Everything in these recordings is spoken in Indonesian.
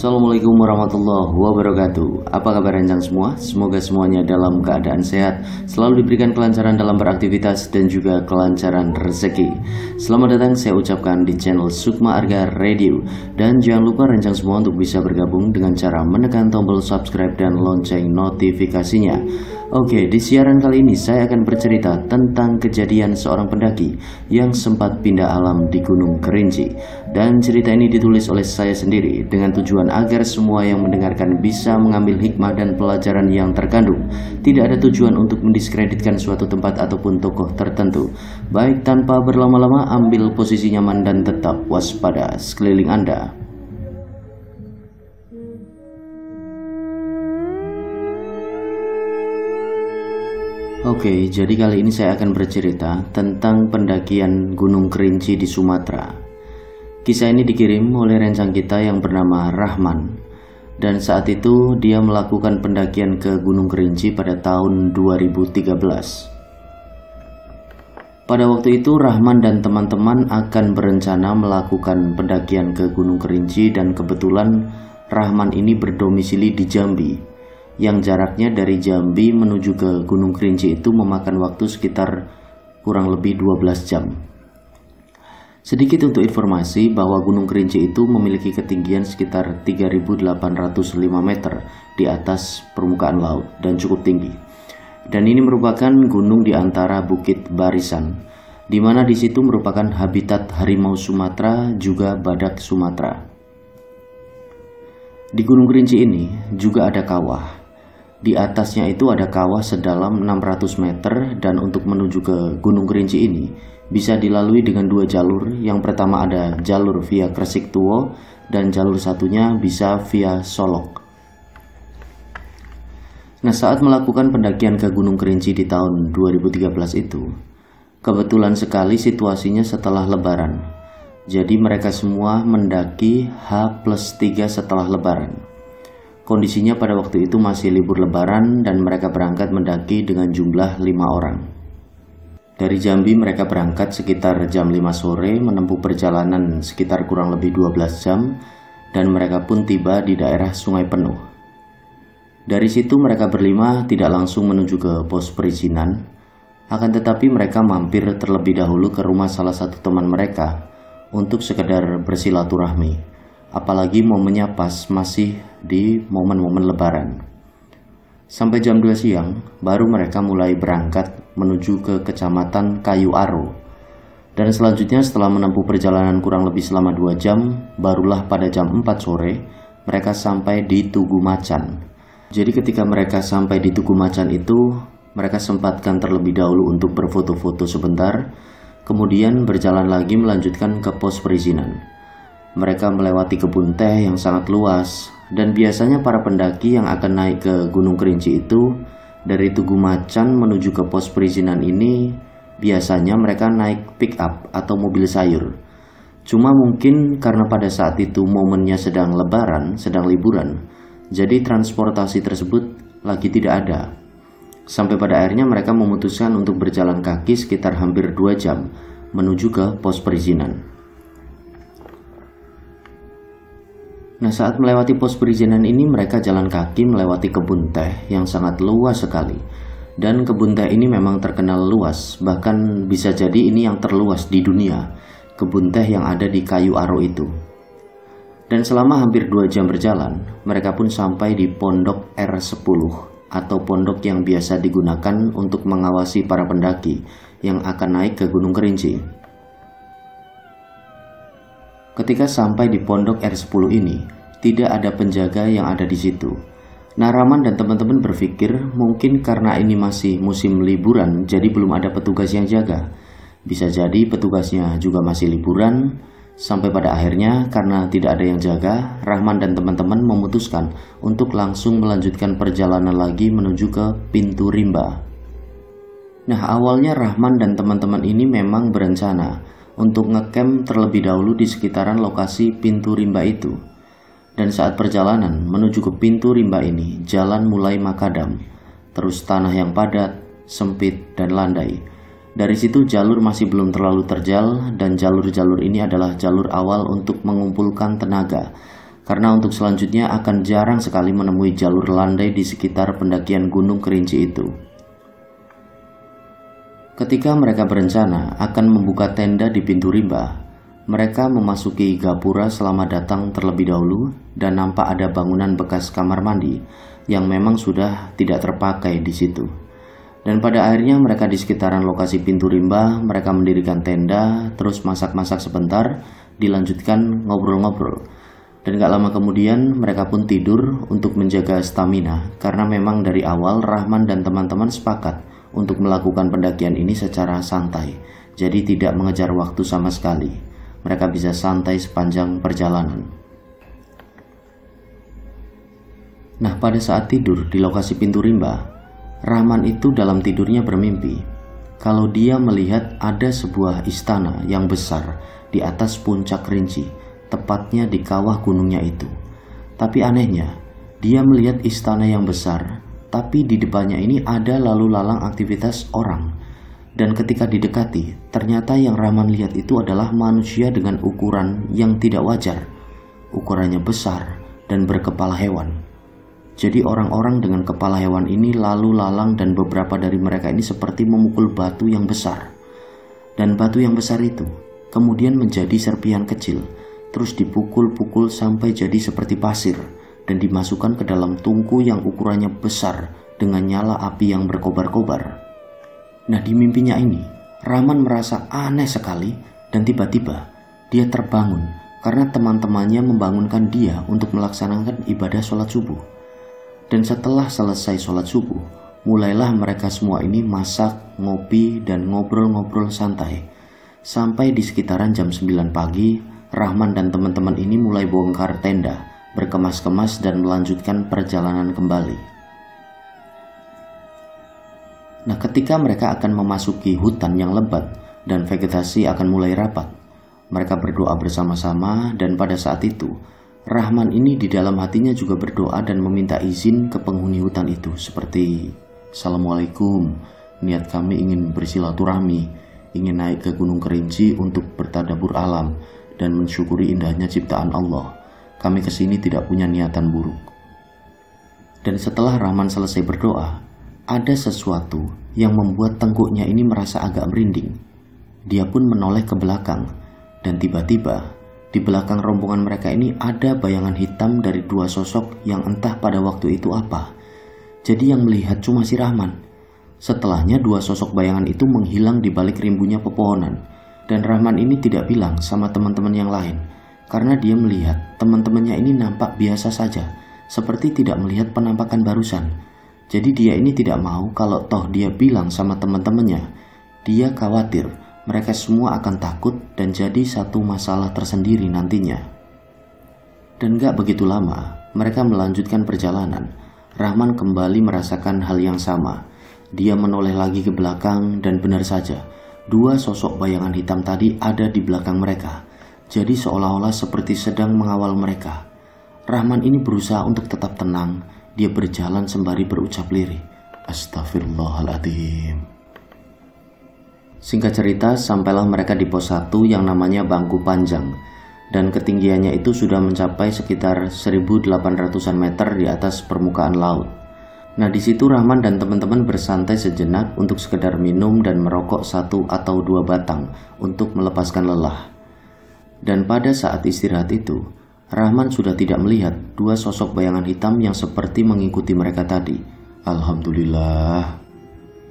Assalamualaikum warahmatullahi wabarakatuh. Apa kabar rencang semua? Semoga semuanya dalam keadaan sehat, selalu diberikan kelancaran dalam beraktivitas dan juga kelancaran rezeki. Selamat datang saya ucapkan di channel Sukma Arga Radio. Dan jangan lupa rencang semua untuk bisa bergabung dengan cara menekan tombol subscribe dan lonceng notifikasinya. Oke, di siaran kali ini saya akan bercerita tentang kejadian seorang pendaki yang sempat pindah alam di Gunung Kerinci. Dan cerita ini ditulis oleh saya sendiri dengan tujuan agar semua yang mendengarkan bisa mengambil hikmah dan pelajaran yang terkandung. Tidak ada tujuan untuk mendiskreditkan suatu tempat ataupun tokoh tertentu. Baik, tanpa berlama-lama, ambil posisi nyaman dan tetap waspada sekeliling Anda. Oke, jadi kali ini saya akan bercerita tentang pendakian Gunung Kerinci di Sumatera. Kisah ini dikirim oleh rencang kita yang bernama Rahman. Dan saat itu dia melakukan pendakian ke Gunung Kerinci pada tahun 2013. Pada waktu itu Rahman dan teman-teman akan berencana melakukan pendakian ke Gunung Kerinci dan kebetulan Rahman ini berdomisili di Jambi, yang jaraknya dari Jambi menuju ke Gunung Kerinci itu memakan waktu sekitar kurang lebih 12 jam. Sedikit untuk informasi bahwa Gunung Kerinci itu memiliki ketinggian sekitar 3.805 meter di atas permukaan laut dan cukup tinggi. Dan ini merupakan gunung di antara Bukit Barisan, di mana di situ merupakan habitat harimau Sumatera juga badak Sumatera. Di Gunung Kerinci ini juga ada kawah. Di atasnya itu ada kawah sedalam 600 meter dan untuk menuju ke Gunung Kerinci ini bisa dilalui dengan dua jalur. Yang pertama ada jalur via Kresik Tuo dan jalur satunya bisa via Solok. Nah, saat melakukan pendakian ke Gunung Kerinci di tahun 2013 itu, kebetulan sekali situasinya setelah Lebaran. Jadi mereka semua mendaki H+3 setelah Lebaran. Kondisinya pada waktu itu masih libur Lebaran dan mereka berangkat mendaki dengan jumlah 5 orang. Dari Jambi mereka berangkat sekitar jam 5 sore, menempuh perjalanan sekitar kurang lebih 12 jam dan mereka pun tiba di daerah Sungai Penuh. Dari situ mereka berlima tidak langsung menuju ke pos perizinan, akan tetapi mereka mampir terlebih dahulu ke rumah salah satu teman mereka untuk sekedar bersilaturahmi. Apalagi momennya pas masih di momen-momen Lebaran. Sampai jam 2 siang baru mereka mulai berangkat menuju ke Kecamatan Kayu Aro. Dan selanjutnya setelah menempuh perjalanan kurang lebih selama 2 jam, barulah pada jam 4 sore mereka sampai di Tugu Macan. Jadi ketika mereka sampai di Tugu Macan itu, mereka sempatkan terlebih dahulu untuk berfoto-foto sebentar, kemudian berjalan lagi melanjutkan ke pos perizinan. Mereka melewati kebun teh yang sangat luas, dan biasanya para pendaki yang akan naik ke Gunung Kerinci itu dari Tugu Macan menuju ke pos perizinan ini biasanya mereka naik pick up atau mobil sayur. Cuma mungkin karena pada saat itu momennya sedang Lebaran, sedang liburan, jadi transportasi tersebut lagi tidak ada. Sampai pada akhirnya mereka memutuskan untuk berjalan kaki sekitar hampir 2 jam menuju ke pos perizinan. Nah, saat melewati pos perizinan ini mereka jalan kaki melewati kebun teh yang sangat luas sekali. Dan kebun teh ini memang terkenal luas, bahkan bisa jadi ini yang terluas di dunia, kebun teh yang ada di Kayu Aro itu. Dan selama hampir 2 jam berjalan, mereka pun sampai di Pondok R10 atau pondok yang biasa digunakan untuk mengawasi para pendaki yang akan naik ke Gunung Kerinci. Ketika sampai di Pondok R10 ini, tidak ada penjaga yang ada di situ. Nah, Rahman dan teman-teman berpikir mungkin karena ini masih musim liburan, jadi belum ada petugas yang jaga. Bisa jadi petugasnya juga masih liburan. Sampai pada akhirnya karena tidak ada yang jaga, Rahman dan teman-teman memutuskan untuk langsung melanjutkan perjalanan lagi menuju ke Pintu Rimba. Nah, awalnya Rahman dan teman-teman ini memang berencana untuk ngecamp terlebih dahulu di sekitaran lokasi Pintu Rimba itu. Dan saat perjalanan menuju ke Pintu Rimba ini, jalan mulai makadam, terus tanah yang padat, sempit, dan landai. Dari situ jalur masih belum terlalu terjal dan jalur-jalur ini adalah jalur awal untuk mengumpulkan tenaga. karena untuk selanjutnya akan jarang sekali menemui jalur landai di sekitar pendakian Gunung Kerinci itu. Ketika mereka berencana akan membuka tenda di pintu rimba, mereka memasuki gapura selamat datang terlebih dahulu dan nampak ada bangunan bekas kamar mandi yang memang sudah tidak terpakai di situ. Dan pada akhirnya mereka di sekitaran lokasi pintu rimba, mereka mendirikan tenda, terus masak-masak sebentar, dilanjutkan ngobrol-ngobrol. Dan gak lama kemudian mereka pun tidur untuk menjaga stamina, karena memang dari awal Rahman dan teman-teman sepakat untuk melakukan pendakian ini secara santai, jadi tidak mengejar waktu sama sekali. Mereka bisa santai sepanjang perjalanan. Nah, pada saat tidur di lokasi pintu rimba, Rahman itu dalam tidurnya bermimpi kalau dia melihat ada sebuah istana yang besar di atas puncak Kerinci, tepatnya di kawah gunungnya itu. Tapi anehnya, dia melihat istana yang besar, tapi di depannya ini ada lalu lalang aktivitas orang. Dan ketika didekati, ternyata yang Rahman lihat itu adalah manusia dengan ukuran yang tidak wajar. Ukurannya besar dan berkepala hewan. Jadi orang-orang dengan kepala hewan ini lalu lalang dan beberapa dari mereka ini seperti memukul batu yang besar. Dan batu yang besar itu kemudian menjadi serpihan kecil, terus dipukul-pukul sampai jadi seperti pasir dan dimasukkan ke dalam tungku yang ukurannya besar dengan nyala api yang berkobar-kobar. Nah, di mimpinya ini, Rahman merasa aneh sekali dan tiba-tiba dia terbangun karena teman-temannya membangunkan dia untuk melaksanakan ibadah sholat subuh. Dan setelah selesai sholat subuh, mulailah mereka semua ini masak, ngopi, dan ngobrol-ngobrol santai. Sampai di sekitaran jam 9 pagi, Rahman dan teman-teman ini mulai bongkar tenda, berkemas-kemas dan melanjutkan perjalanan kembali. Nah, ketika mereka akan memasuki hutan yang lebat dan vegetasi akan mulai rapat, mereka berdoa bersama-sama dan pada saat itu, Rahman ini di dalam hatinya juga berdoa dan meminta izin ke penghuni hutan itu seperti, "Assalamualaikum, niat kami ingin bersilaturahmi, ingin naik ke Gunung Kerinci untuk bertadabur alam dan mensyukuri indahnya ciptaan Allah. Kami kesini tidak punya niatan buruk." Dan setelah Rahman selesai berdoa, ada sesuatu yang membuat tengkuknya ini merasa agak merinding. Dia pun menoleh ke belakang dan tiba-tiba di belakang rombongan mereka ini ada bayangan hitam dari dua sosok yang entah pada waktu itu apa. Jadi yang melihat cuma si Rahman. Setelahnya dua sosok bayangan itu menghilang di balik rimbunya pepohonan. Dan Rahman ini tidak bilang sama teman-teman yang lain, karena dia melihat teman-temannya ini nampak biasa saja, seperti tidak melihat penampakan barusan. Jadi dia ini tidak mau kalau toh dia bilang sama teman-temannya, dia khawatir mereka semua akan takut dan jadi satu masalah tersendiri nantinya. Dan gak begitu lama, mereka melanjutkan perjalanan. Rahman kembali merasakan hal yang sama. Dia menoleh lagi ke belakang dan benar saja, dua sosok bayangan hitam tadi ada di belakang mereka. Jadi seolah-olah seperti sedang mengawal mereka. Rahman ini berusaha untuk tetap tenang. Dia berjalan sembari berucap lirih, "Astagfirullahaladzim." Singkat cerita, sampailah mereka di pos 1 yang namanya Bangku Panjang, dan ketinggiannya itu sudah mencapai sekitar 1.800-an meter di atas permukaan laut. Nah, di situ Rahman dan teman-teman bersantai sejenak untuk sekedar minum dan merokok 1 atau 2 batang untuk melepaskan lelah. Dan pada saat istirahat itu, Rahman sudah tidak melihat dua sosok bayangan hitam yang seperti mengikuti mereka tadi. Alhamdulillah.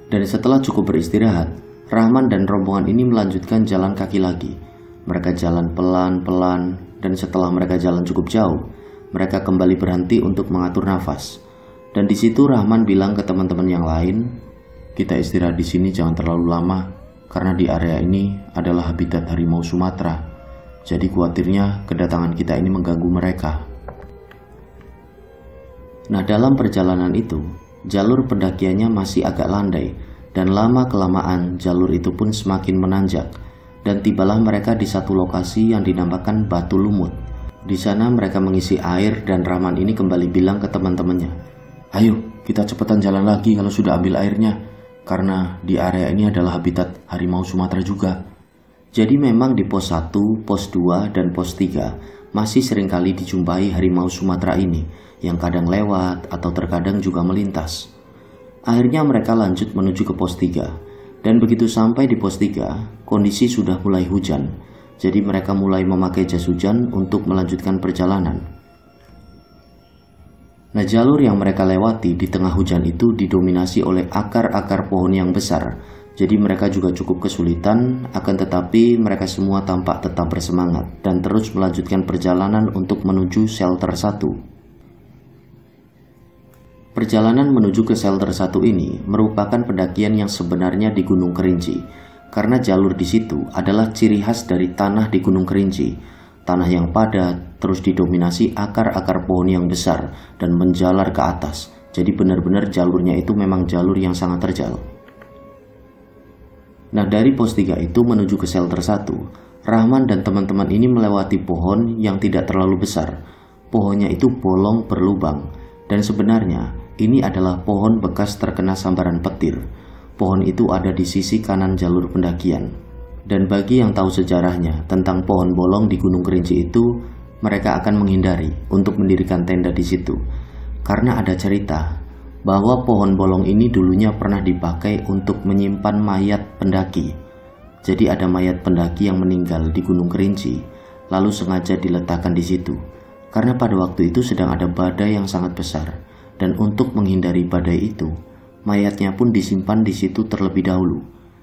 Dan setelah cukup beristirahat, Rahman dan rombongan ini melanjutkan jalan kaki lagi. Mereka jalan pelan-pelan dan setelah mereka jalan cukup jauh, mereka kembali berhenti untuk mengatur nafas. Dan di situ Rahman bilang ke teman-teman yang lain, "Kita istirahat di sini jangan terlalu lama karena di area ini adalah habitat harimau Sumatera. Jadi khawatirnya kedatangan kita ini mengganggu mereka." Nah, dalam perjalanan itu, jalur pendakiannya masih agak landai. Dan lama-kelamaan jalur itu pun semakin menanjak. Dan tibalah mereka di satu lokasi yang dinamakan Batu Lumut. Di sana mereka mengisi air dan Rahman ini kembali bilang ke teman-temannya, "Ayo kita cepetan jalan lagi kalau sudah ambil airnya. Karena di area ini adalah habitat harimau Sumatera juga." Jadi memang di pos 1, pos 2, dan pos 3 masih seringkali dijumpai harimau Sumatera ini yang kadang lewat atau terkadang juga melintas. Akhirnya mereka lanjut menuju ke pos 3, dan begitu sampai di pos 3, kondisi sudah mulai hujan, jadi mereka mulai memakai jas hujan untuk melanjutkan perjalanan. Nah, jalur yang mereka lewati di tengah hujan itu didominasi oleh akar-akar pohon yang besar, jadi mereka juga cukup kesulitan, akan tetapi mereka semua tampak tetap bersemangat dan terus melanjutkan perjalanan untuk menuju shelter 1. Perjalanan menuju ke shelter 1 ini merupakan pendakian yang sebenarnya di Gunung Kerinci, karena jalur di situ adalah ciri khas dari tanah di Gunung Kerinci. Tanah yang padat, terus didominasi akar-akar pohon yang besar dan menjalar ke atas. Jadi benar-benar jalurnya itu memang jalur yang sangat terjal. Nah, dari pos 3 itu menuju ke shelter 1, Rahman dan teman-teman ini melewati pohon yang tidak terlalu besar. Pohonnya itu bolong berlubang, dan sebenarnya ini adalah pohon bekas terkena sambaran petir. Pohon itu ada di sisi kanan jalur pendakian. Dan bagi yang tahu sejarahnya tentang pohon bolong di Gunung Kerinci itu, mereka akan menghindari untuk mendirikan tenda di situ. Karena ada cerita bahwa pohon bolong ini dulunya pernah dipakai untuk menyimpan mayat pendaki. Jadi ada mayat pendaki yang meninggal di Gunung Kerinci, lalu sengaja diletakkan di situ. Karena pada waktu itu sedang ada badai yang sangat besar. Dan untuk menghindari badai itu, mayatnya pun disimpan di situ terlebih dahulu.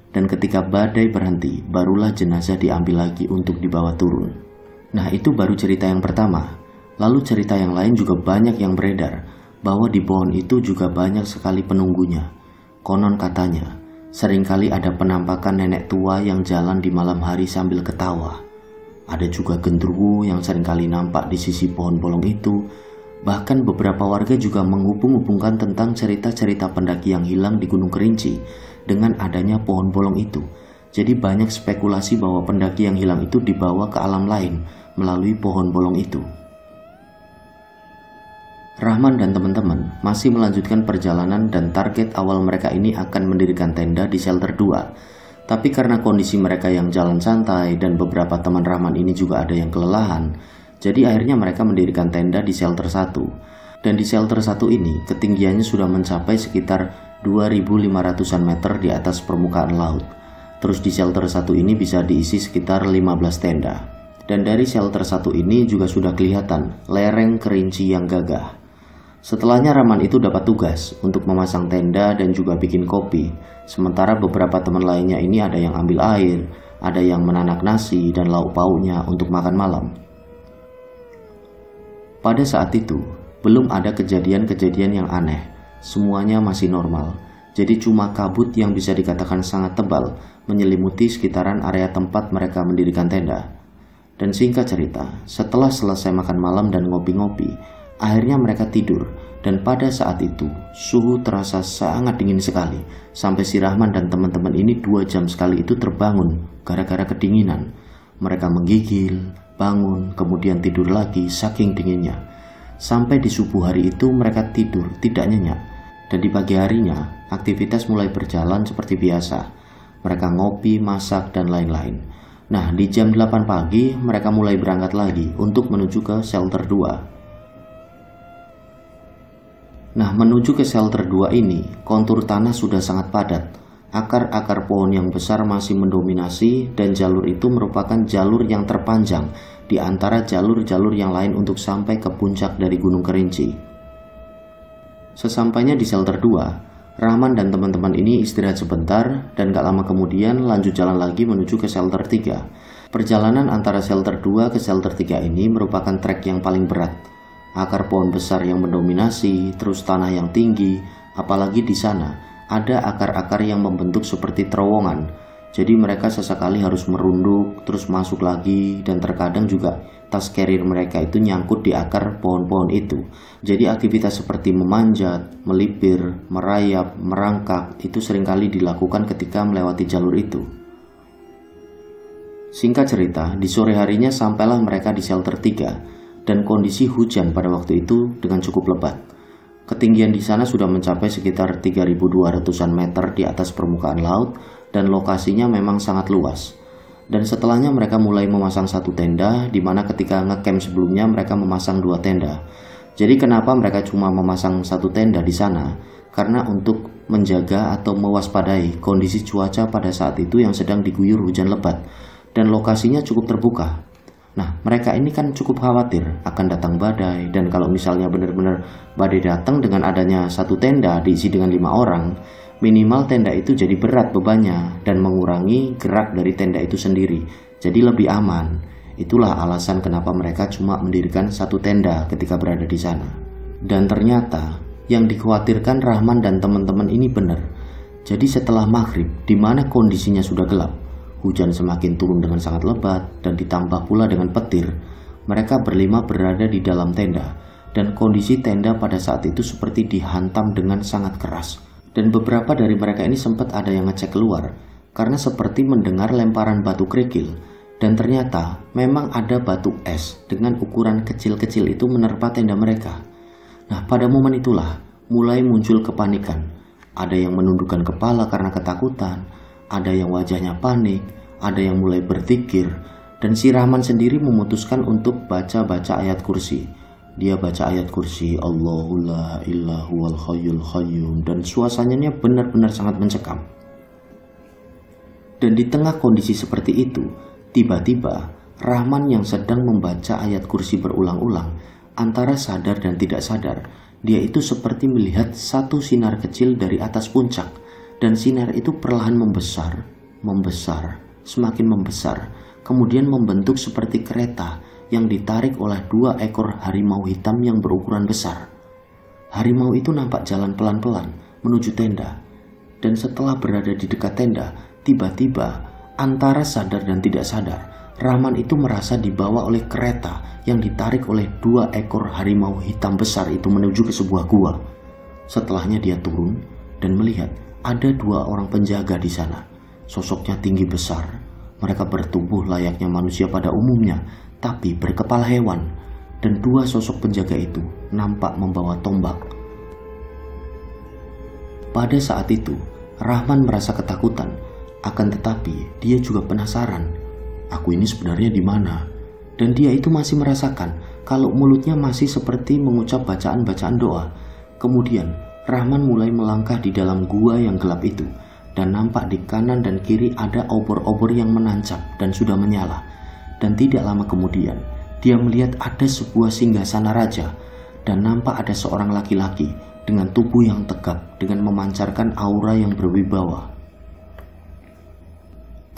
Dan ketika badai berhenti, barulah jenazah diambil lagi untuk dibawa turun. Nah, itu baru cerita yang pertama. Lalu cerita yang lain juga banyak yang beredar, bahwa di pohon itu juga banyak sekali penunggunya. Konon katanya, seringkali ada penampakan nenek tua yang jalan di malam hari sambil ketawa. Ada juga genderuwo yang seringkali nampak di sisi pohon bolong itu. Bahkan beberapa warga juga menghubung-hubungkan tentang cerita-cerita pendaki yang hilang di Gunung Kerinci dengan adanya pohon bolong itu. Jadi banyak spekulasi bahwa pendaki yang hilang itu dibawa ke alam lain melalui pohon bolong itu. Rahman dan teman-teman masih melanjutkan perjalanan dan target awal mereka ini akan mendirikan tenda di shelter 2. Tapi karena kondisi mereka yang jalan santai dan beberapa teman Rahman ini juga ada yang kelelahan, jadi akhirnya mereka mendirikan tenda di shelter 1. Dan di shelter 1 ini ketinggiannya sudah mencapai sekitar 2.500-an meter di atas permukaan laut. Terus di shelter 1 ini bisa diisi sekitar 15 tenda. Dan dari shelter 1 ini juga sudah kelihatan lereng Kerinci yang gagah. Setelahnya Rahman itu dapat tugas untuk memasang tenda dan juga bikin kopi. Sementara beberapa teman lainnya ini ada yang ambil air, ada yang menanak nasi dan lauk pauknya untuk makan malam. Pada saat itu, belum ada kejadian-kejadian yang aneh. Semuanya masih normal. Jadi cuma kabut yang bisa dikatakan sangat tebal menyelimuti sekitaran area tempat mereka mendirikan tenda. Dan singkat cerita, setelah selesai makan malam dan ngopi-ngopi, akhirnya mereka tidur. Dan pada saat itu, suhu terasa sangat dingin sekali. Sampai si Rahman dan teman-teman ini 2 jam sekali itu terbangun gara-gara kedinginan. Mereka menggigil, bangun, kemudian tidur lagi saking dinginnya. Sampai di subuh hari itu mereka tidur tidak nyenyak. Dan di pagi harinya, aktivitas mulai berjalan seperti biasa. Mereka ngopi, masak, dan lain-lain. Nah, di jam 8 pagi mereka mulai berangkat lagi untuk menuju ke shelter 2. Nah, menuju ke shelter 2 ini, kontur tanah sudah sangat padat. Akar-akar pohon yang besar masih mendominasi dan jalur itu merupakan jalur yang terpanjang di antara jalur-jalur yang lain untuk sampai ke puncak dari Gunung Kerinci. Sesampainya di shelter 2, Rahman dan teman-teman ini istirahat sebentar dan gak lama kemudian lanjut jalan lagi menuju ke shelter 3. Perjalanan antara shelter 2 ke shelter 3 ini merupakan trek yang paling berat. Akar pohon besar yang mendominasi, terus tanah yang tinggi, apalagi di sana ada akar-akar yang membentuk seperti terowongan. Jadi mereka sesekali harus merunduk, terus masuk lagi, dan terkadang juga tas carrier mereka itu nyangkut di akar pohon-pohon itu. Jadi aktivitas seperti memanjat, melipir, merayap, merangkak itu seringkali dilakukan ketika melewati jalur itu. Singkat cerita, di sore harinya sampailah mereka di shelter 3 dan kondisi hujan pada waktu itu dengan cukup lebat. Ketinggian di sana sudah mencapai sekitar 3.200-an meter di atas permukaan laut dan lokasinya memang sangat luas. Dan setelahnya mereka mulai memasang satu tenda, di mana ketika ngecamp sebelumnya mereka memasang 2 tenda. Jadi kenapa mereka cuma memasang satu tenda di sana? Karena untuk menjaga atau mewaspadai kondisi cuaca pada saat itu yang sedang diguyur hujan lebat dan lokasinya cukup terbuka. Nah, mereka ini kan cukup khawatir akan datang badai, dan kalau misalnya benar-benar badai datang dengan adanya satu tenda diisi dengan 5 orang, minimal tenda itu jadi berat bebannya dan mengurangi gerak dari tenda itu sendiri, jadi lebih aman. Itulah alasan kenapa mereka cuma mendirikan satu tenda ketika berada di sana. Dan ternyata yang dikhawatirkan Rahman dan teman-teman ini benar. Jadi setelah maghrib, di mana kondisinya sudah gelap, hujan semakin turun dengan sangat lebat dan ditambah pula dengan petir, mereka berlima berada di dalam tenda, dan kondisi tenda pada saat itu seperti dihantam dengan sangat keras. Dan beberapa dari mereka ini sempat ada yang ngecek keluar karena seperti mendengar lemparan batu kerikil, dan ternyata memang ada batu es dengan ukuran kecil-kecil itu menerpa tenda mereka. Nah, pada momen itulah mulai muncul kepanikan. Ada yang menundukkan kepala karena ketakutan, ada yang wajahnya panik, ada yang mulai berzikir, dan si Rahman sendiri memutuskan untuk baca-baca ayat kursi. Dia baca ayat kursi, Allahu la ilaha wal hayyul qayyum, dan suasananya benar-benar sangat mencekam. Dan di tengah kondisi seperti itu, tiba-tiba Rahman yang sedang membaca ayat kursi berulang-ulang, antara sadar dan tidak sadar, dia itu seperti melihat satu sinar kecil dari atas puncak, dan sinar itu perlahan membesar, semakin membesar, kemudian membentuk seperti kereta yang ditarik oleh 2 ekor harimau hitam yang berukuran besar. Harimau itu nampak jalan pelan-pelan menuju tenda, dan setelah berada di dekat tenda, tiba-tiba antara sadar dan tidak sadar, Rahman itu merasa dibawa oleh kereta yang ditarik oleh 2 ekor harimau hitam besar itu menuju ke sebuah gua. Setelahnya dia turun dan melihat ada 2 orang penjaga di sana. Sosoknya tinggi besar. Mereka bertubuh layaknya manusia pada umumnya, tapi berkepala hewan. Dan 2 sosok penjaga itu nampak membawa tombak. Pada saat itu, Rahman merasa ketakutan. Akan tetapi, dia juga penasaran. Aku ini sebenarnya di mana? Dan dia itu masih merasakan kalau mulutnya masih seperti mengucap bacaan-bacaan doa. Kemudian, Rahman mulai melangkah di dalam gua yang gelap itu, dan nampak di kanan dan kiri ada obor-obor yang menancap dan sudah menyala. Dan tidak lama kemudian, dia melihat ada sebuah singgasana raja, dan nampak ada seorang laki-laki dengan tubuh yang tegap dengan memancarkan aura yang berwibawa.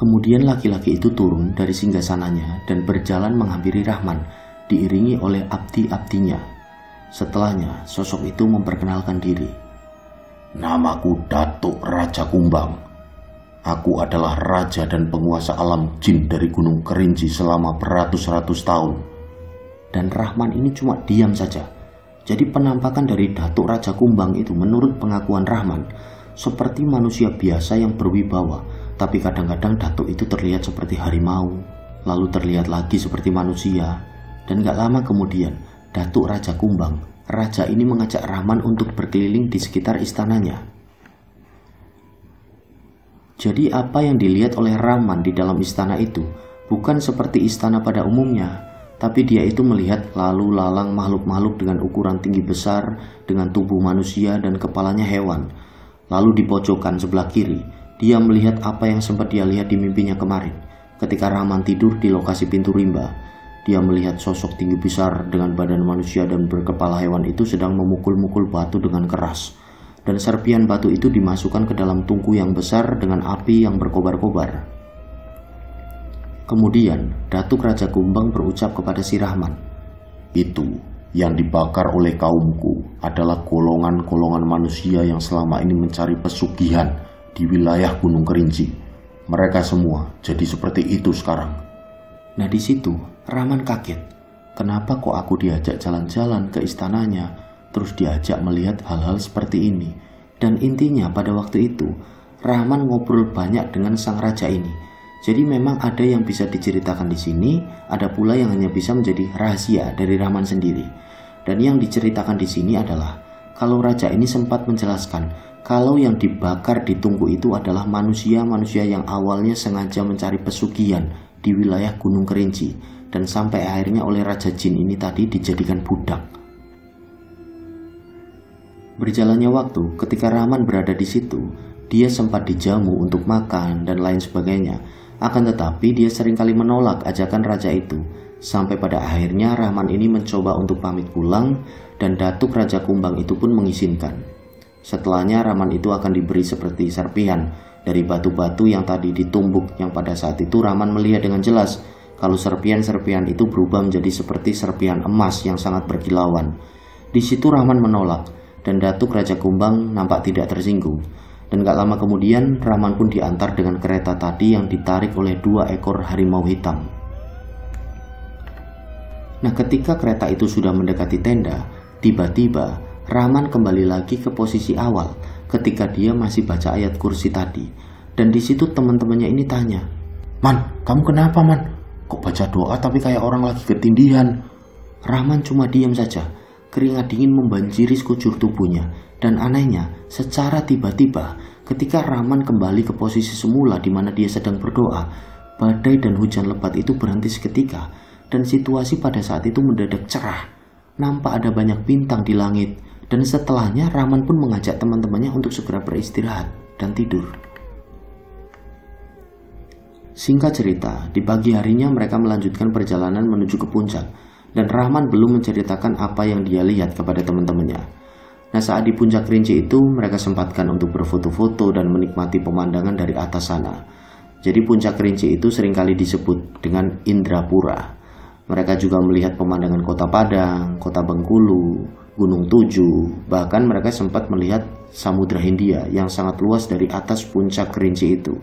Kemudian laki-laki itu turun dari singgasananya dan berjalan menghampiri Rahman, diiringi oleh abdi-abdinya. Setelahnya, sosok itu memperkenalkan diri. Namaku Datuk Raja Kumbang. Aku adalah raja dan penguasa alam jin dari Gunung Kerinci selama beratus-ratus tahun. Dan Rahman ini cuma diam saja. Jadi penampakan dari Datuk Raja Kumbang itu menurut pengakuan Rahman seperti manusia biasa yang berwibawa. Tapi kadang-kadang Datuk itu terlihat seperti harimau, lalu terlihat lagi seperti manusia. Dan gak lama kemudian, Datuk Raja Kumbang, raja ini mengajak Rahman untuk berkeliling di sekitar istananya. Jadi apa yang dilihat oleh Rahman di dalam istana itu bukan seperti istana pada umumnya, tapi dia itu melihat lalu lalang makhluk-makhluk dengan ukuran tinggi besar, dengan tubuh manusia dan kepalanya hewan. Lalu di pojokan sebelah kiri, dia melihat apa yang sempat dia lihat di mimpinya kemarin. Ketika Rahman tidur di lokasi pintu rimba, dia melihat sosok tinggi besar dengan badan manusia dan berkepala hewan itu sedang memukul-mukul batu dengan keras. Dan serpian batu itu dimasukkan ke dalam tungku yang besar dengan api yang berkobar-kobar. Kemudian, Datuk Raja Kumbang berucap kepada si Rahman, "Itu yang dibakar oleh kaumku adalah golongan-golongan manusia yang selama ini mencari pesugihan di wilayah Gunung Kerinci. Mereka semua jadi seperti itu sekarang." Nah, di situ Rahman kaget. Kenapa kok aku diajak jalan-jalan ke istananya, terus diajak melihat hal-hal seperti ini? Dan intinya pada waktu itu Rahman ngobrol banyak dengan sang raja ini. Jadi memang ada yang bisa diceritakan di sini, ada pula yang hanya bisa menjadi rahasia dari Rahman sendiri. Dan yang diceritakan di sini adalah kalau raja ini sempat menjelaskan kalau yang dibakar di tungku itu adalah manusia-manusia yang awalnya sengaja mencari pesugihan di wilayah Gunung Kerinci dan sampai akhirnya oleh Raja Jin ini tadi dijadikan budak. Berjalannya waktu, ketika Rahman berada di situ, dia sempat dijamu untuk makan dan lain sebagainya. Akan tetapi dia seringkali menolak ajakan raja itu. Sampai pada akhirnya Rahman ini mencoba untuk pamit pulang dan datuk Raja Kumbang itu pun mengizinkan. Setelahnya Rahman itu akan diberi seperti serpihan dari batu-batu yang tadi ditumbuk, yang pada saat itu Rahman melihat dengan jelas kalau serpihan-serpihan itu berubah menjadi seperti serpihan emas yang sangat berkilauan. Di situ Rahman menolak dan datuk Raja Kumbang nampak tidak tersinggung. Dan gak lama kemudian Rahman pun diantar dengan kereta tadi yang ditarik oleh 2 ekor harimau hitam. Nah, ketika kereta itu sudah mendekati tenda, tiba-tiba Rahman kembali lagi ke posisi awal ketika dia masih baca ayat kursi tadi. Dan di situ teman-temannya ini tanya, "Man, kamu kenapa, Man? Kok baca doa tapi kayak orang lagi ketindihan?" Rahman cuma diam saja. Keringat dingin membanjiri sekujur tubuhnya. Dan anehnya, secara tiba-tiba, ketika Rahman kembali ke posisi semula di mana dia sedang berdoa, badai dan hujan lebat itu berhenti seketika, dan situasi pada saat itu mendadak cerah. Nampak ada banyak bintang di langit, dan setelahnya Rahman pun mengajak teman-temannya untuk segera beristirahat dan tidur. Singkat cerita, di pagi harinya mereka melanjutkan perjalanan menuju ke puncak, dan Rahman belum menceritakan apa yang dia lihat kepada teman-temannya. Nah, saat di puncak Kerinci itu, mereka sempatkan untuk berfoto-foto dan menikmati pemandangan dari atas sana. Jadi puncak Kerinci itu seringkali disebut dengan Indrapura. Mereka juga melihat pemandangan kota Padang, kota Bengkulu, Gunung Tujuh, bahkan mereka sempat melihat Samudra Hindia yang sangat luas dari atas puncak Kerinci itu.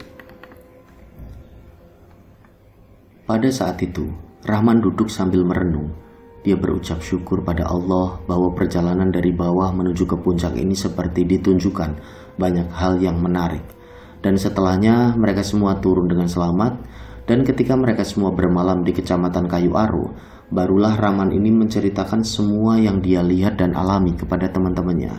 Pada saat itu, Rahman duduk sambil merenung. Dia berucap syukur pada Allah bahwa perjalanan dari bawah menuju ke puncak ini seperti ditunjukkan banyak hal yang menarik. Dan setelahnya mereka semua turun dengan selamat, dan ketika mereka semua bermalam di Kecamatan Kayu Aru, barulah Rahman ini menceritakan semua yang dia lihat dan alami kepada teman-temannya.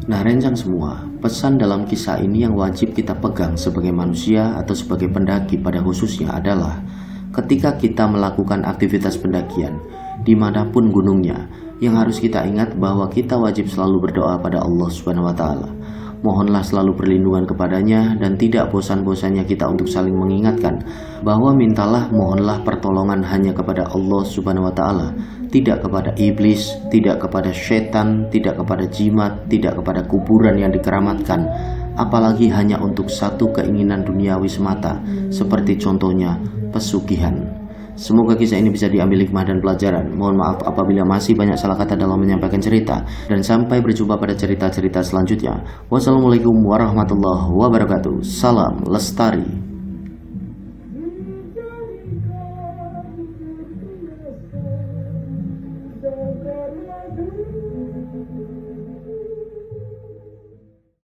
Nah, rencang semua, pesan dalam kisah ini yang wajib kita pegang sebagai manusia atau sebagai pendaki pada khususnya adalah ketika kita melakukan aktivitas pendakian, dimanapun gunungnya, yang harus kita ingat bahwa kita wajib selalu berdoa pada Allah Subhanahu wa Ta'ala. Mohonlah selalu perlindungan kepadanya dan tidak bosan-bosannya kita untuk saling mengingatkan bahwa mintalah, mohonlah pertolongan hanya kepada Allah Subhanahu wa Ta'ala, tidak kepada iblis, tidak kepada setan, tidak kepada jimat, tidak kepada kuburan yang dikeramatkan, apalagi hanya untuk satu keinginan duniawi semata, seperti contohnya pesugihan. Semoga kisah ini bisa diambil hikmah dan pelajaran. Mohon maaf apabila masih banyak salah kata dalam menyampaikan cerita. Dan sampai berjumpa pada cerita-cerita selanjutnya. Wassalamualaikum warahmatullahi wabarakatuh. Salam Lestari.